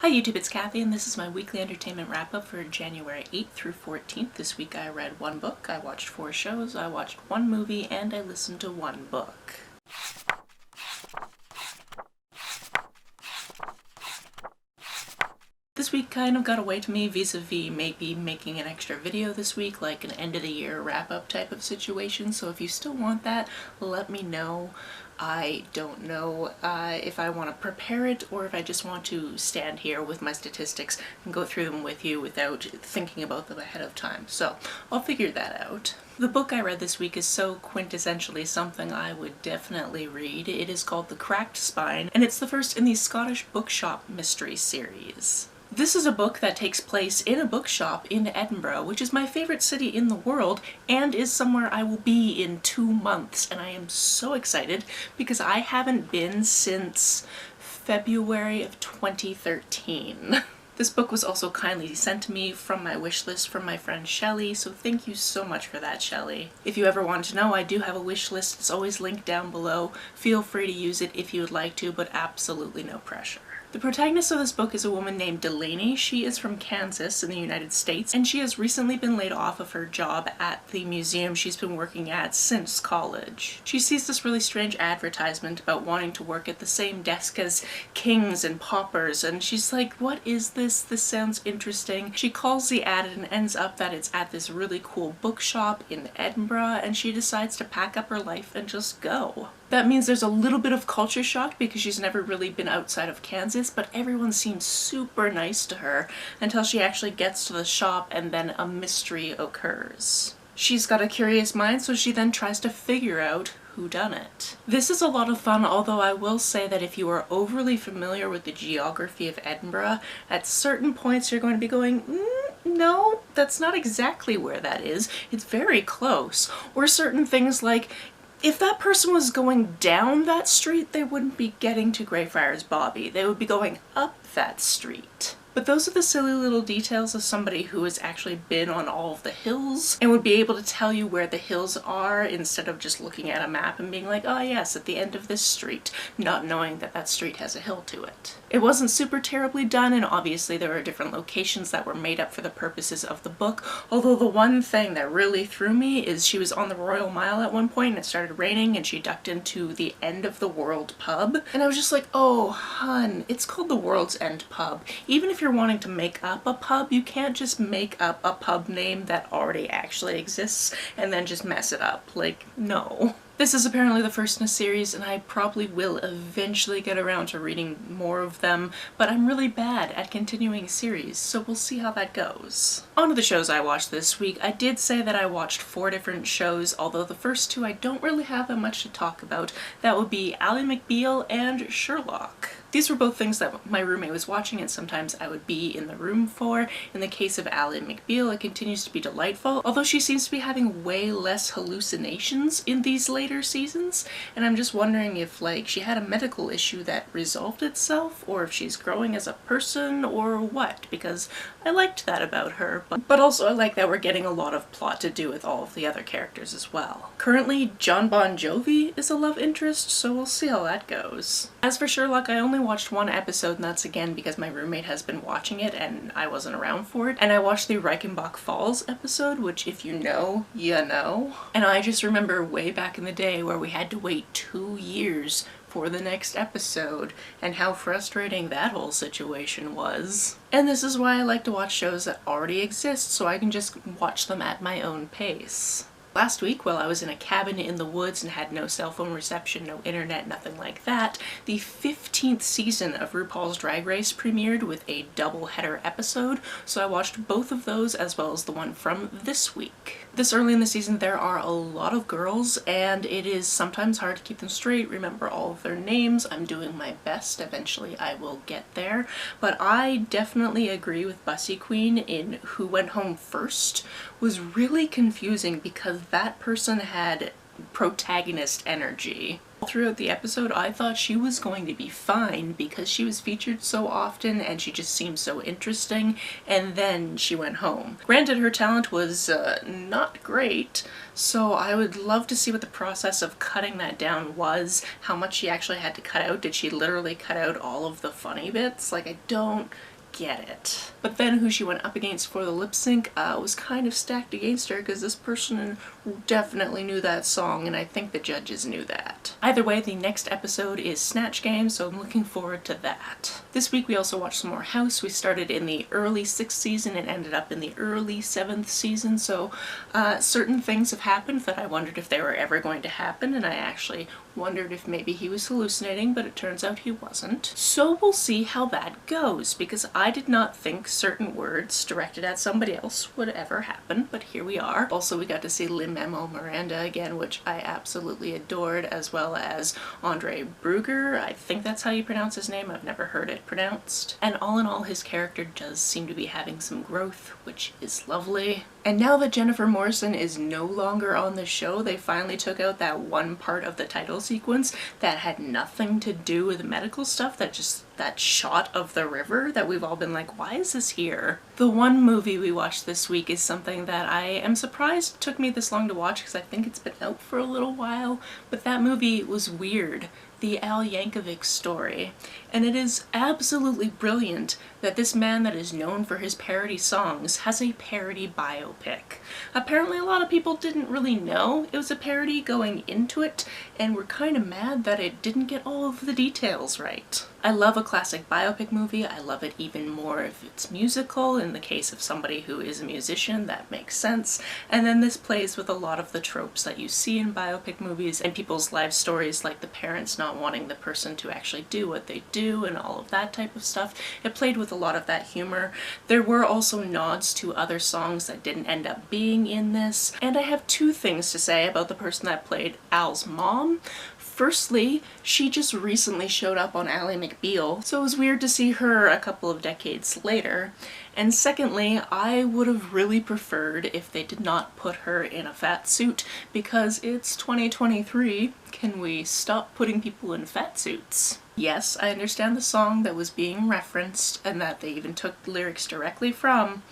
Hi YouTube, it's Kathy and this is my weekly entertainment wrap-up for January 8th through 14th. This week I read one book, I watched 4 shows, I watched one movie, and I listened to one book. This week kind of got away to me vis-a-vis maybe making an extra video this week, like an end of the year wrap-up type of situation, so if you still want that, let me know. I don't know if I want to prepare it or if I just want to stand here with my statistics and go through them with you without thinking about them ahead of time. So I'll figure that out. The book I read this week is so quintessentially something I would definitely read. It is called The Cracked Spine, and it's the first in the Scottish Bookshop mystery series. This is a book that takes place in a bookshop in Edinburgh, which is my favorite city in the world and is somewhere I will be in 2 months, and I am so excited because I haven't been since February of 2013. This book was also kindly sent to me from my wish list from my friend Shelly, so thank you so much for that, Shelly. If you ever want to know, I do have a wish list. It's always linked down below. Feel free to use it if you would like to, but absolutely no pressure. The protagonist of this book is a woman named Delaney. She is from Kansas in the United States, and she has recently been laid off of her job at the museum she's been working at since college. She sees this really strange advertisement about wanting to work at the same desk as kings and paupers, and she's like, what is this? This sounds interesting. She calls the ad and ends up that it's at this really cool bookshop in Edinburgh, and she decides to pack up her life and just go. That means there's a little bit of culture shock because she's never really been outside of Kansas, but everyone seems super nice to her until she actually gets to the shop and then a mystery occurs. She's got a curious mind, so she then tries to figure out who done it. This is a lot of fun, although I will say that if you are overly familiar with the geography of Edinburgh, at certain points you're going to be going, no, that's not exactly where that is. It's very close. Or certain things like, if that person was going down that street, they wouldn't be getting to Greyfriars Bobby. They would be going up that street. But those are the silly little details of somebody who has actually been on all of the hills and would be able to tell you where the hills are instead of just looking at a map and being like, oh yes, at the end of this street, not knowing that that street has a hill to it. It wasn't super terribly done, and obviously there are different locations that were made up for the purposes of the book, although the one thing that really threw me is she was on the Royal Mile at one point and it started raining and she ducked into the End of the World pub, and I was just like, oh hun, it's called the World's End pub. Even if you're wanting to make up a pub, you can't just make up a pub name that already actually exists and then just mess it up. Like, no. This is apparently the first in a series, and I probably will eventually get around to reading more of them, but I'm really bad at continuing series, so we'll see how that goes. On to the shows I watched this week. I did say that I watched 4 different shows, although the first 2 I don't really have that much to talk about. That would be Ally McBeal and Sherlock. These were both things that my roommate was watching and sometimes I would be in the room for. In the case of Ally McBeal, it continues to be delightful, although she seems to be having way less hallucinations in these later seasons, and I'm just wondering if like she had a medical issue that resolved itself, or if she's growing as a person, or what, because I liked that about her, but also I like that we're getting a lot of plot to do with all of the other characters as well. Currently, John Bon Jovi is a love interest, so we'll see how that goes. As for Sherlock, I only watched 1 episode, and that's again because my roommate has been watching it and I wasn't around for it, and I watched the Reichenbach Falls episode, which if you know, you know. And I just remember way back in the day where we had to wait 2 years for the next episode and how frustrating that whole situation was. And this is why I like to watch shows that already exist so I can just watch them at my own pace. Last week, while I was in a cabin in the woods and had no cell phone reception, no internet, nothing like that, the 15th season of RuPaul's Drag Race premiered with a double-header episode, so I watched both of those as well as the one from this week. This early in the season there are a lot of girls and it is sometimes hard to keep them straight, remember all of their names. I'm doing my best, eventually I will get there, but I definitely agree with Bussy Queen in who went home first was really confusing because that person had protagonist energy. Throughout the episode, I thought she was going to be fine because she was featured so often and she just seemed so interesting, and then she went home. Granted, her talent was not great, so I would love to see what the process of cutting that down was, how much she actually had to cut out. Did she literally cut out all of the funny bits? Like, I don't get it. But then who she went up against for the lip sync was kind of stacked against her, because this person definitely knew that song, and I think the judges knew that. Either way, the next episode is Snatch Game, so I'm looking forward to that. This week we also watched some more House. We started in the early 6th season and ended up in the early 7th season, so certain things have happened that I wondered if they were ever going to happen, and I actually wondered if maybe he was hallucinating, but it turns out he wasn't. So we'll see how that goes, because I did not think certain words directed at somebody else would ever happen, but here we are. Also, we got to see Lin-Manuel Miranda again, which I absolutely adored, as well as Andre Brugger. I think that's how you pronounce his name. I've never heard it pronounced. And all in all, his character does seem to be having some growth, which is lovely. And now that Jennifer Morrison is no longer on the show, they finally took out that one part of the title sequence that had nothing to do with medical stuff, that shot of the river that we've all been like, why is this here? The one movie we watched this week is something that I am surprised it took me this long to watch, because I think it's been out for a little while, but that movie was Weird, the Al Yankovic story. And it is absolutely brilliant that this man that is known for his parody songs has a parody biopic. Apparently a lot of people didn't really know it was a parody going into it, and were kind of mad that it didn't get all of the details right. I love a classic biopic movie. I love it even more if it's musical. In the case of somebody who is a musician, that makes sense. And then this plays with a lot of the tropes that you see in biopic movies and people's life stories, like the parents not wanting the person to actually do what they do and all of that type of stuff. It played with a lot of that humor. There were also nods to other songs that didn't end up being in this. And I have two things to say about the person that played Al's mom. Firstly, she just recently showed up on Ally McBeal, so it was weird to see her a couple of decades later. And secondly, I would have really preferred if they did not put her in a fat suit, because it's 2023. Can we stop putting people in fat suits? Yes, I understand the song that was being referenced and that they even took the lyrics directly from,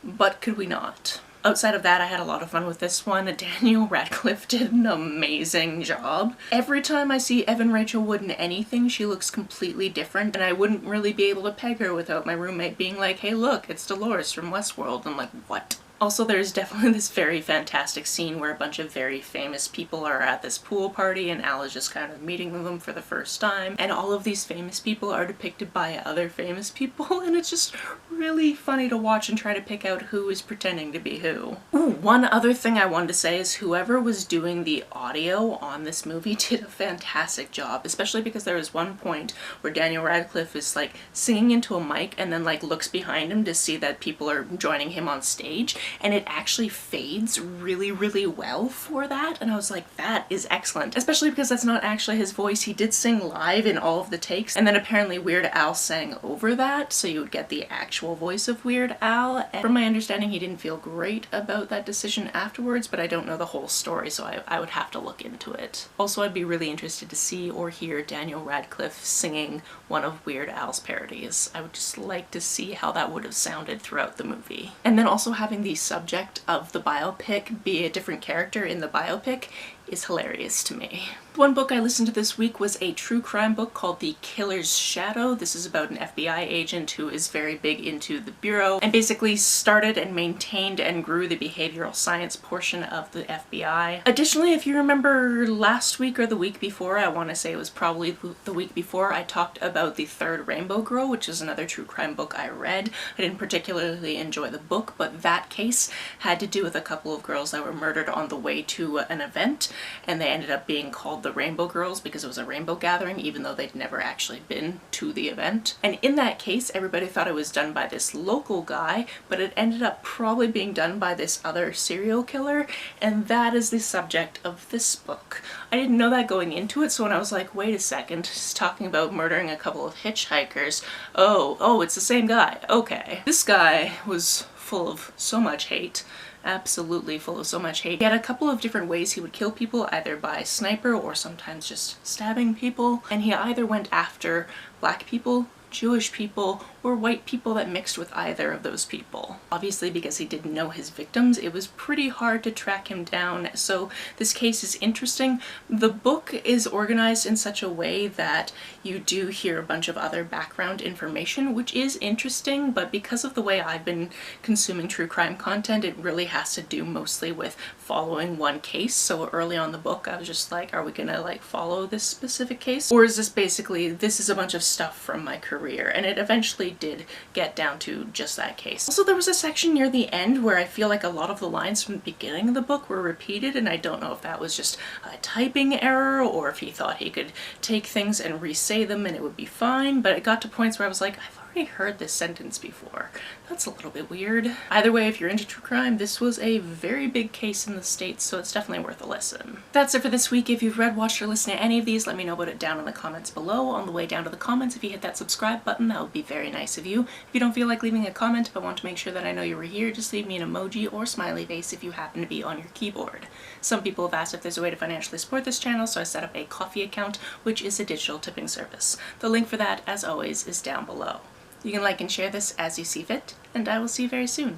but could we not? Outside of that, I had a lot of fun with this one. Daniel Radcliffe did an amazing job. Every time I see Evan Rachel Wood in anything, she looks completely different, and I wouldn't really be able to peg her without my roommate being like, hey look, it's Dolores from Westworld. I'm like, what? Also, there's definitely this very fantastic scene where a bunch of very famous people are at this pool party and Al is just kind of meeting them for the first time, and all of these famous people are depicted by other famous people, and it's just really funny to watch and try to pick out who is pretending to be who. Ooh, one other thing I wanted to say is whoever was doing the audio on this movie did a fantastic job, especially because there was one point where Daniel Radcliffe is like singing into a mic and then like looks behind him to see that people are joining him on stage, and it actually fades really, really well for that, and I was like, that is excellent. Especially because that's not actually his voice. He did sing live in all of the takes, and then apparently Weird Al sang over that, so you would get the actual voice of Weird Al. And from my understanding, he didn't feel great about that decision afterwards, but I don't know the whole story, so I would have to look into it. Also, I'd be really interested to see or hear Daniel Radcliffe singing one of Weird Al's parodies. I would just like to see how that would have sounded throughout the movie. And then also having the subject of the biopic be a different character in the biopic is hilarious to me. One book I listened to this week was a true crime book called The Killer's Shadow. This is about an FBI agent who is very big into the Bureau and basically started and maintained and grew the behavioral science portion of the FBI. Additionally, if you remember last week or the week before, I want to say it was probably the week before, I talked about The Third Rainbow Girl, which is another true crime book I read. I didn't particularly enjoy the book, but that case had to do with a couple of girls that were murdered on the way to an event, and they ended up being called the Rainbow Girls because it was a rainbow gathering, even though they'd never actually been to the event. And in that case, everybody thought it was done by this local guy, but it ended up probably being done by this other serial killer, and that is the subject of this book. I didn't know that going into it, so when I was like, wait a second, he's talking about murdering a couple of hitchhikers. Oh, it's the same guy. Okay. This guy was full of so much hate. Absolutely full of so much hate. He had a couple of different ways he would kill people, either by sniper or sometimes just stabbing people, and he either went after Black people, Jewish people, or white people that mixed with either of those people. Obviously, because he didn't know his victims, it was pretty hard to track him down, so this case is interesting. The book is organized in such a way that you do hear a bunch of other background information, which is interesting, but because of the way I've been consuming true crime content, it really has to do mostly with following one case. So early on in the book, I was just like, are we gonna like follow this specific case? Or is this basically, this is a bunch of stuff from my career? And it eventually did get down to just that case. Also, there was a section near the end where I feel like a lot of the lines from the beginning of the book were repeated, and I don't know if that was just a typing error or if he thought he could take things and re-say them and it would be fine, but it got to points where I was like, I've already heard this sentence before. That's a little bit weird. Either way, if you're into true crime, this was a very big case in the States, so it's definitely worth a listen. That's it for this week. If you've read, watched, or listened to any of these, let me know about it down in the comments below. On the way down to the comments, if you hit that subscribe button, that would be very nice of you. If you don't feel like leaving a comment but want to make sure that I know you were here, just leave me an emoji or smiley face if you happen to be on your keyboard. Some people have asked if there's a way to financially support this channel, so I set up a Ko-fi account, which is a digital tipping service. The link for that, as always, is down below. You can like and share this as you see fit, and I will see you very soon.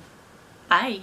Bye!